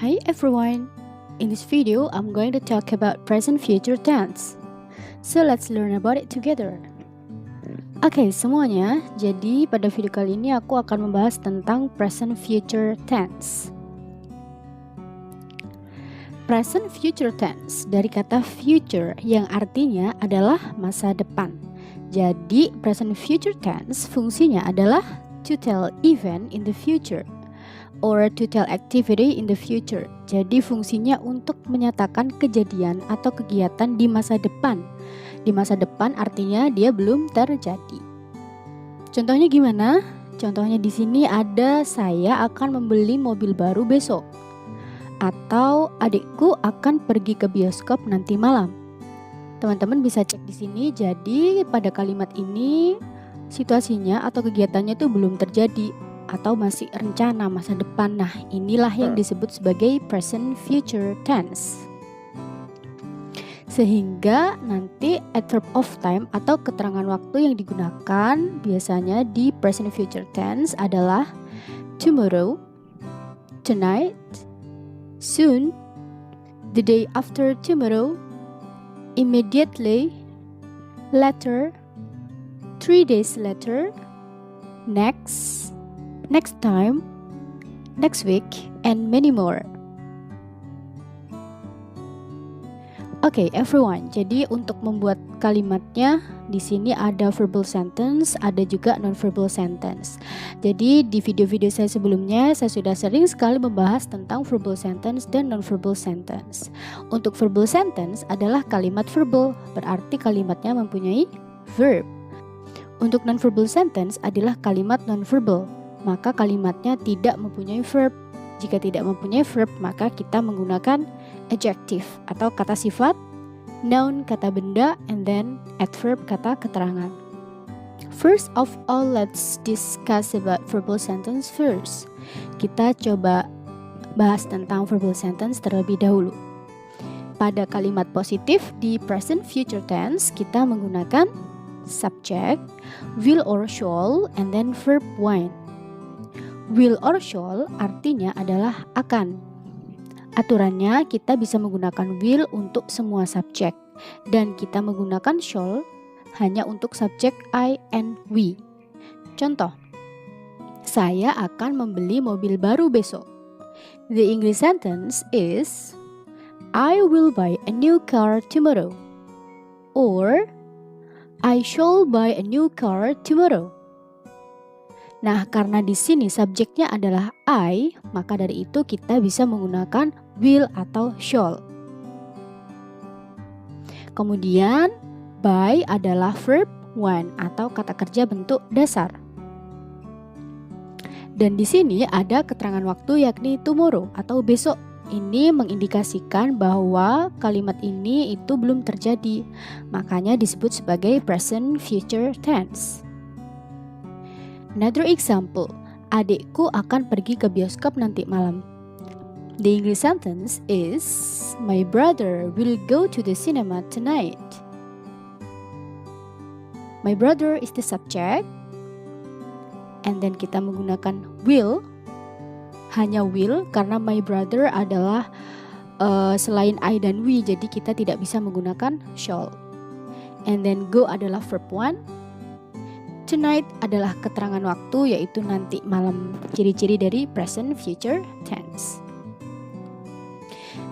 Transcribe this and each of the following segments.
Hi everyone! In this video, I'm going to talk about present future tense. So let's learn about it together. Oke semuanya, jadi pada video kali ini aku akan membahas tentang present future tense. Present future tense dari kata future yang artinya adalah masa depan. Jadi present future tense fungsinya adalah to tell event in the future or to tell activity in the future. Jadi fungsinya untuk menyatakan kejadian atau kegiatan di masa depan. Di masa depan artinya dia belum terjadi. Contohnya gimana? Contohnya di sini ada saya akan membeli mobil baru besok. Atau adikku akan pergi ke bioskop nanti malam. Teman-teman bisa cek di sini. Jadi pada kalimat ini situasinya atau kegiatannya itu belum terjadi atau masih rencana masa depan. Nah, inilah yang disebut sebagai present future tense. Sehingga nanti adverb of time atau keterangan waktu yang digunakan biasanya di present future tense adalah tomorrow, tonight, soon, the day after tomorrow, immediately, later, 3 days later, next time, next week, and many more. Oke, everyone. Jadi untuk membuat kalimatnya di sini ada verbal sentence, ada juga non-verbal sentence. Jadi di video-video saya sebelumnya saya sudah sering sekali membahas tentang verbal sentence dan non-verbal sentence. Untuk verbal sentence adalah kalimat verbal, berarti kalimatnya mempunyai verb. Untuk non-verbal sentence adalah kalimat non-verbal, maka kalimatnya tidak mempunyai verb. Jika tidak mempunyai verb, maka kita menggunakan adjective atau kata sifat, noun kata benda, and then adverb kata keterangan. First of all, let's discuss about verbal sentence first. Kita coba bahas tentang verbal sentence terlebih dahulu. Pada kalimat positif di present future tense, kita menggunakan subject, will or shall, and then verb when. Will or shall artinya adalah akan. Aturannya kita bisa menggunakan will untuk semua subjek dan kita menggunakan shall hanya untuk subjek I and we. Contoh, saya akan membeli mobil baru besok. The English sentence is I will buy a new car tomorrow, or I shall buy a new car tomorrow. Nah, karena di sini subjeknya adalah I, maka dari itu kita bisa menggunakan will atau shall. Kemudian, buy adalah verb when atau kata kerja bentuk dasar. Dan di sini ada keterangan waktu yakni tomorrow atau besok. Ini mengindikasikan bahwa kalimat ini itu belum terjadi. Makanya disebut sebagai present future tense. Another example, adikku akan pergi ke bioskop nanti malam. The English sentence is my brother will go to the cinema tonight. My brother is the subject, and then kita menggunakan will, hanya will karena my brother adalah selain I dan we, jadi kita tidak bisa menggunakan shall. And then go adalah verb one. Tonight adalah keterangan waktu, yaitu nanti malam, ciri-ciri dari present future tense.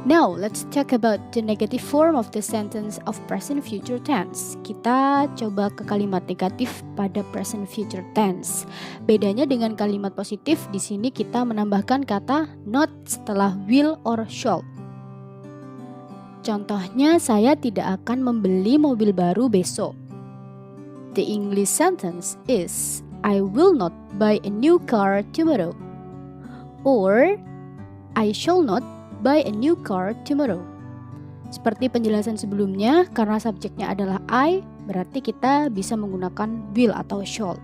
Now, let's talk about the negative form of the sentence of present future tense. Kita coba ke kalimat negatif pada present future tense. Bedanya dengan kalimat positif, di sini kita menambahkan kata not setelah will or shall. Contohnya, saya tidak akan membeli mobil baru besok. The English sentence is I will not buy a new car tomorrow, or I shall not buy a new car tomorrow. Seperti penjelasan sebelumnya, karena subjeknya adalah I, berarti kita bisa menggunakan will atau shall.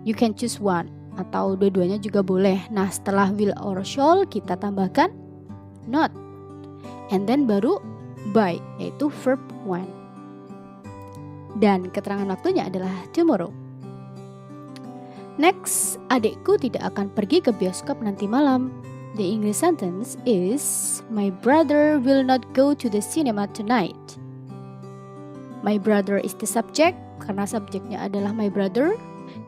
You can choose one, atau dua-duanya juga boleh. Nah, setelah will or shall kita tambahkan not, and then baru buy, yaitu verb when. Dan keterangan waktunya adalah tomorrow. Next, adikku tidak akan pergi ke bioskop nanti malam. The English sentence is, my brother will not go to the cinema tonight. My brother is the subject, karena subjeknya adalah my brother.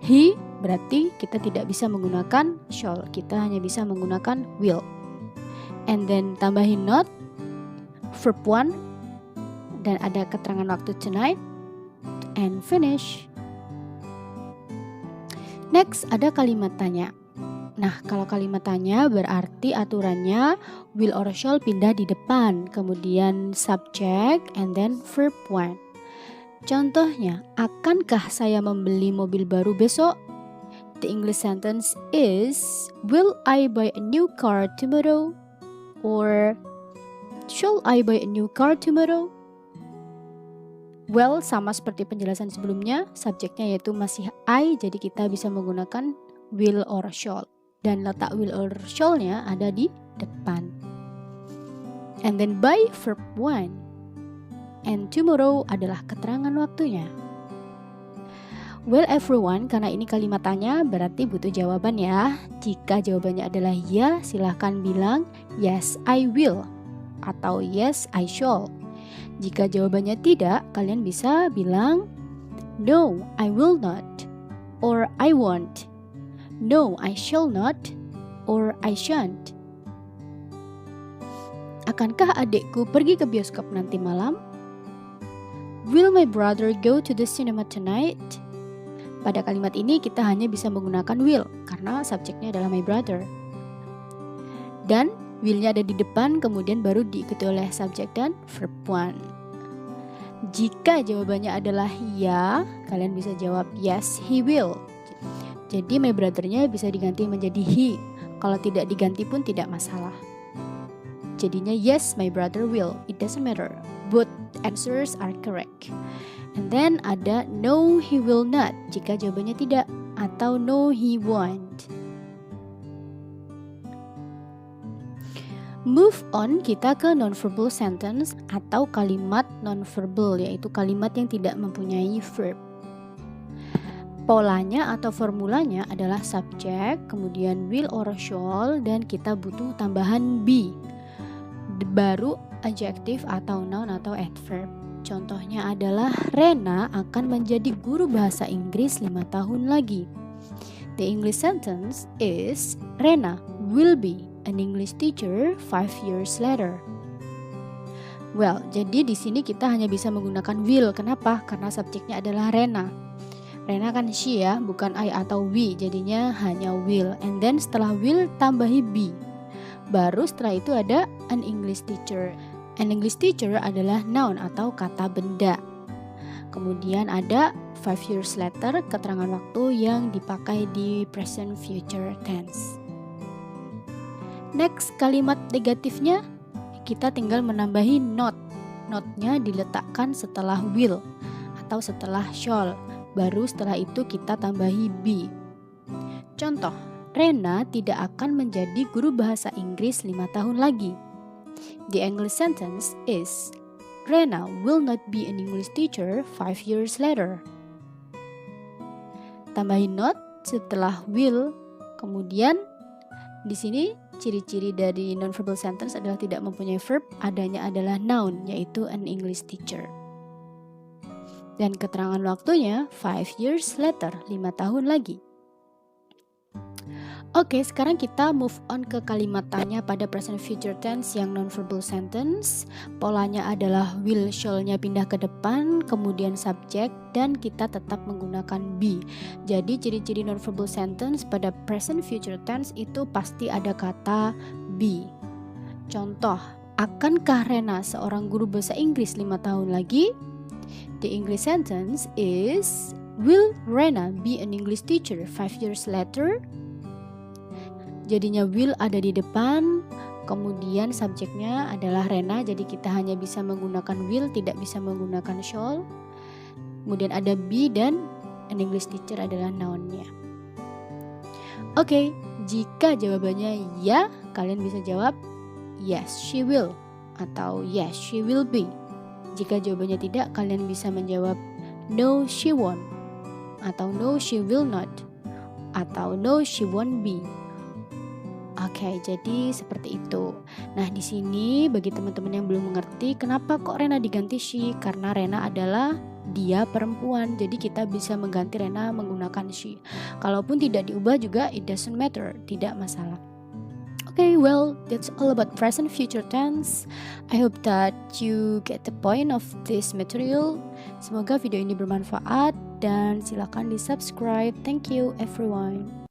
He berarti kita tidak bisa menggunakan shall, kita hanya bisa menggunakan will. And then tambahin not, verb 1, dan ada keterangan waktu tonight, and finish. Next ada kalimat tanya. Nah, kalau kalimat tanya berarti aturannya will or shall pindah di depan, kemudian subject, and then verb 1. Contohnya, akankah saya membeli mobil baru besok? The English sentence is, will I buy a new car tomorrow? Or, shall I buy a new car tomorrow? Well, sama seperti penjelasan sebelumnya, subjeknya yaitu masih I, jadi kita bisa menggunakan will or shall. Dan letak will or shall-nya ada di depan. And then by verb 1. And tomorrow adalah keterangan waktunya. Well everyone, karena ini kalimat tanya berarti butuh jawaban ya. Jika jawabannya adalah ya, silahkan bilang yes I will atau yes I shall. Jika jawabannya tidak, kalian bisa bilang no I will not or I won't. No, I shall not, or I shan't. Akankah adikku pergi ke bioskop nanti malam? Will my brother go to the cinema tonight? Pada kalimat ini kita hanya bisa menggunakan will, karena subjeknya adalah my brother. Dan will-nya ada di depan, kemudian baru diikuti oleh subjek dan verb 1. Jika jawabannya adalah ya, kalian bisa jawab yes, he will. Jadi my brother-nya bisa diganti menjadi he. Kalau tidak diganti pun tidak masalah. Jadinya yes, my brother will. It doesn't matter. Both answers are correct. And then ada no, he will not jika jawabannya tidak, atau no, he won't. Move on, kita ke nonverbal sentence atau kalimat nonverbal, yaitu kalimat yang tidak mempunyai verb. Polanya atau formulanya adalah subjek, kemudian will or shall, dan kita butuh tambahan be. Baru adjective atau noun atau adverb. Contohnya adalah Rena akan menjadi guru bahasa Inggris 5 tahun lagi. The English sentence is, Rena will be an English teacher 5 years later. Well, jadi di sini kita hanya bisa menggunakan will. Kenapa? Karena subjeknya adalah Rena. Rena kan she ya, bukan I atau we, jadinya hanya will. And then setelah will tambahi be. Baru setelah itu ada an English teacher. An English teacher adalah noun atau kata benda. Kemudian ada 5 years later, keterangan waktu yang dipakai di present future tense. Next, kalimat negatifnya kita tinggal menambahi not. Not-nya diletakkan setelah will atau setelah shall. Baru setelah itu kita tambahi be. Contoh, Rena tidak akan menjadi guru bahasa Inggris 5 tahun lagi. The English sentence is, Rena will not be an English teacher 5 years later. Tambahin not setelah will. Kemudian di sini ciri-ciri dari nonverbal sentence adalah tidak mempunyai verb, adanya adalah noun, yaitu an English teacher. Dan keterangan waktunya 5 years later, 5 tahun lagi. Oke, sekarang kita move on ke kalimat tanya pada present future tense yang nonverbal sentence. Polanya adalah will, shall-nya pindah ke depan, kemudian subjek, dan kita tetap menggunakan be. Jadi ciri-ciri nonverbal sentence pada present future tense itu pasti ada kata be. Contoh, akankah Rena seorang guru bahasa Inggris 5 tahun lagi? The English sentence is, will Rena be an English teacher 5 years later? Jadinya will ada di depan, kemudian subjeknya adalah Rena, jadi kita hanya bisa menggunakan will, tidak bisa menggunakan shall. Kemudian ada be dan an English teacher adalah noun-nya. Oke, jika jawabannya ya, kalian bisa jawab yes, she will, atau yes, she will be. Jika jawabannya tidak, kalian bisa menjawab no, she won't, atau no, she will not, atau no, she won't be. Oke, jadi seperti itu. Nah, di sini bagi teman-teman yang belum mengerti kenapa kok Rena diganti she, karena Rena adalah dia perempuan. Jadi kita bisa mengganti Rena menggunakan she. Kalaupun tidak diubah juga it doesn't matter, tidak masalah. Okay, well, that's all about present future tense. I hope that you get the point of this material. Semoga video ini bermanfaat dan silakan di-subscribe. Thank you everyone.